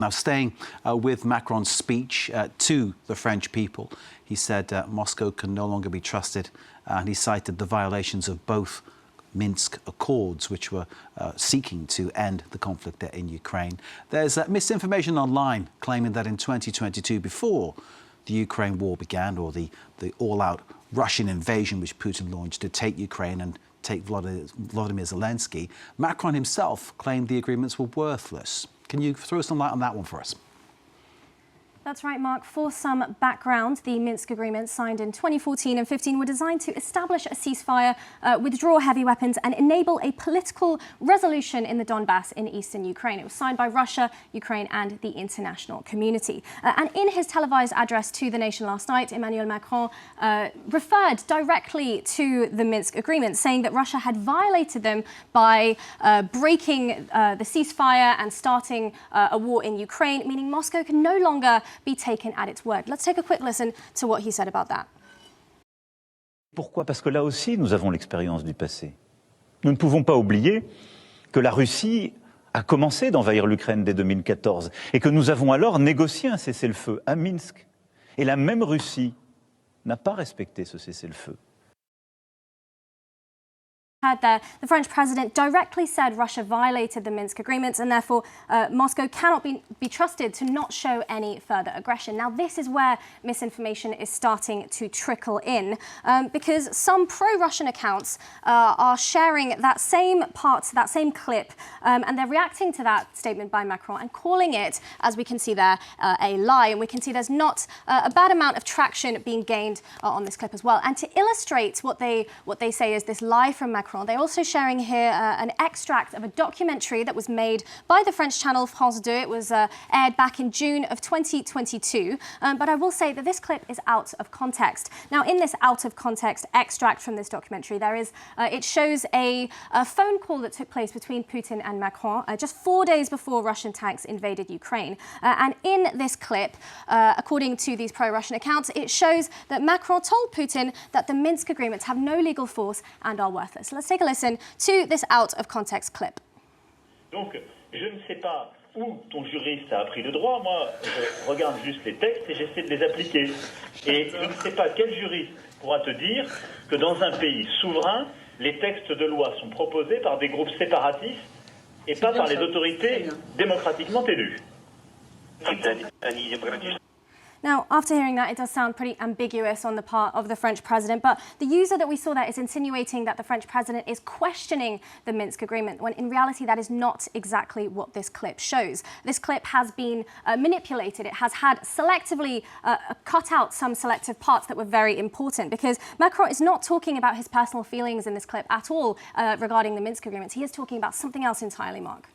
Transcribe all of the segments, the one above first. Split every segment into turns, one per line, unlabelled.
Now, staying with Macron's speech to the French people, he said Moscow can no longer be trusted, and he cited the violations of both Minsk Accords, which were seeking to end the conflict in Ukraine. There's misinformation online claiming that in 2022, before the Ukraine war began, or the all-out Russian invasion which Putin launched to take Ukraine and take Volodymyr Zelensky, Macron himself claimed the agreements were worthless. Can you throw some light on that one for us?
That's right, Mark. For some background, the Minsk agreements signed in 2014 and 15 were designed to establish a ceasefire, withdraw heavy weapons and enable a political resolution in the Donbass in eastern Ukraine. It was signed by Russia, Ukraine and the international community. And in his televised address to the nation last night, Emmanuel Macron referred directly to the Minsk agreements, saying that Russia had violated them by breaking the ceasefire and starting a war in Ukraine, meaning Moscow can no longer be taken at its word. Let's take a quick listen to what he said about that.
Pourquoi? Parce que là aussi, nous avons l'expérience du passé. Nous ne pouvons pas oublier que la Russie a commencé d'envahir l'Ukraine dès 2014 et que nous avons alors négocié un cessez-le-feu à Minsk. Et la même Russie n'a pas respecté ce cessez-le-feu.
The French president directly said Russia violated the Minsk agreements and therefore Moscow cannot be trusted to not show any further aggression. Now, this is where misinformation is starting to trickle in because some pro-Russian accounts are sharing that same clip and they're reacting to that statement by Macron and calling it, as we can see there, a lie. And we can see there's not a bad amount of traction being gained on this clip as well. And to illustrate what they say is this lie from Macron, they're also sharing here an extract of a documentary that was made by the French channel France 2. It was aired back in June of 2022. But I will say that this clip is out of context. Now, in this out of context extract from this documentary, it shows a phone call that took place between Putin and Macron just 4 days before Russian tanks invaded Ukraine. And in this clip, according to these pro-Russian accounts, it shows that Macron told Putin that the Minsk agreements have no legal force and are worthless. Let's take a listen to this out of context clip.
Donc, je ne sais pas où ton juriste a appris le droit. Moi, je regarde juste les textes et j'essaie de les appliquer. Et je ne sais pas quel juriste pourra te dire que dans un pays souverain, les textes de loi sont proposés par des groupes séparatistes et pas par les autorités démocratiquement élues.
Now, after hearing that, it does sound pretty ambiguous on the part of the French president, but the user that we saw there is insinuating that the French president is questioning the Minsk agreement, when in reality that is not exactly what this clip shows. This clip has been manipulated. It has had selectively cut out some selective parts that were very important, because Macron is not talking about his personal feelings in this clip at all regarding the Minsk agreements. He is talking about something else entirely, Mark.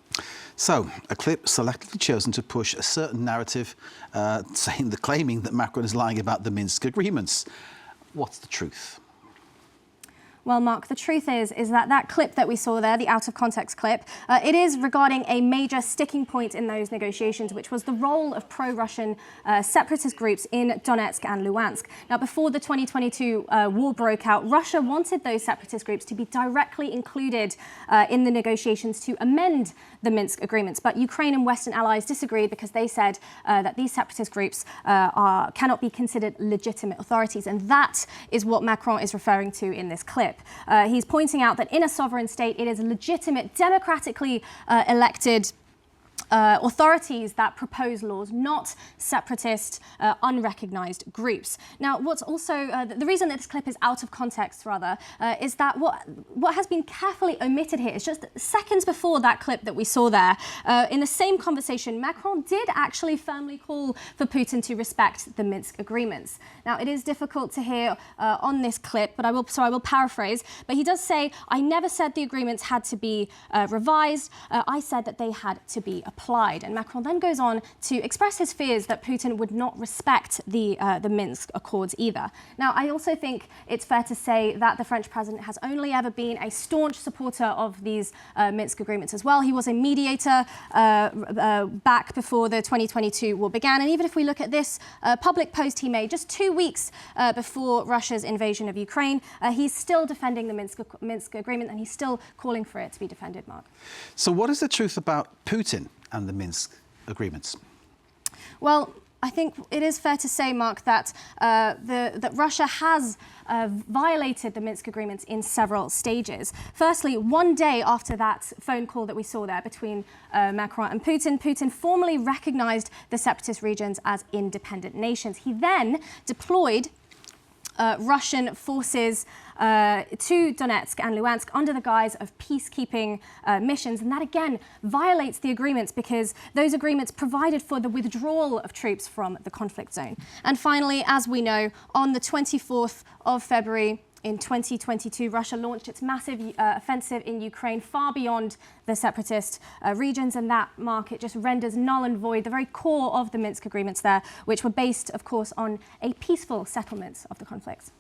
So, a clip selectively chosen to push a certain narrative, claiming that Macron is lying about the Minsk agreements. What's the truth?
Well, Mark, the truth is that clip that we saw there, the out-of-context clip, it is regarding a major sticking point in those negotiations, which was the role of pro-Russian separatist groups in Donetsk and Luhansk. Now, before the 2022 war broke out, Russia wanted those separatist groups to be directly included in the negotiations to amend the Minsk agreements. But Ukraine and Western allies disagreed because they said that these separatist groups cannot be considered legitimate authorities. And that is what Macron is referring to in this clip. He's pointing out that in a sovereign state, it is legitimate, democratically elected authorities that propose laws, not separatist, unrecognised groups. Now, what's also the reason that this clip is out of context, rather, is that what has been carefully omitted here is just seconds before that clip that we saw there. In the same conversation, Macron did actually firmly call for Putin to respect the Minsk agreements. Now, it is difficult to hear on this clip, but I will paraphrase. But he does say, "I never said the agreements had to be revised. I said that they had to be applied." And Macron then goes on to express his fears that Putin would not respect the Minsk Accords either. Now, I also think it's fair to say that the French president has only ever been a staunch supporter of these Minsk agreements as well. He was a mediator back before the 2022 war began. And even if we look at this public post he made just 2 weeks before Russia's invasion of Ukraine, he's still defending the Minsk agreement and he's still calling for it to be defended, Mark.
So what is the truth about Putin and the Minsk agreements?
Well, I think it is fair to say, Mark, that that Russia has violated the Minsk agreements in several stages. Firstly, one day after that phone call that we saw there between Macron and Putin formally recognized the separatist regions as independent nations. He then deployed Russian forces to Donetsk and Luhansk under the guise of peacekeeping missions. And that again violates the agreements because those agreements provided for the withdrawal of troops from the conflict zone. And finally, as we know, on the 24th of February in 2022, Russia launched its massive offensive in Ukraine far beyond the separatist regions, and that market just renders null and void the very core of the Minsk agreements there, which were based, of course, on a peaceful settlement of the conflicts.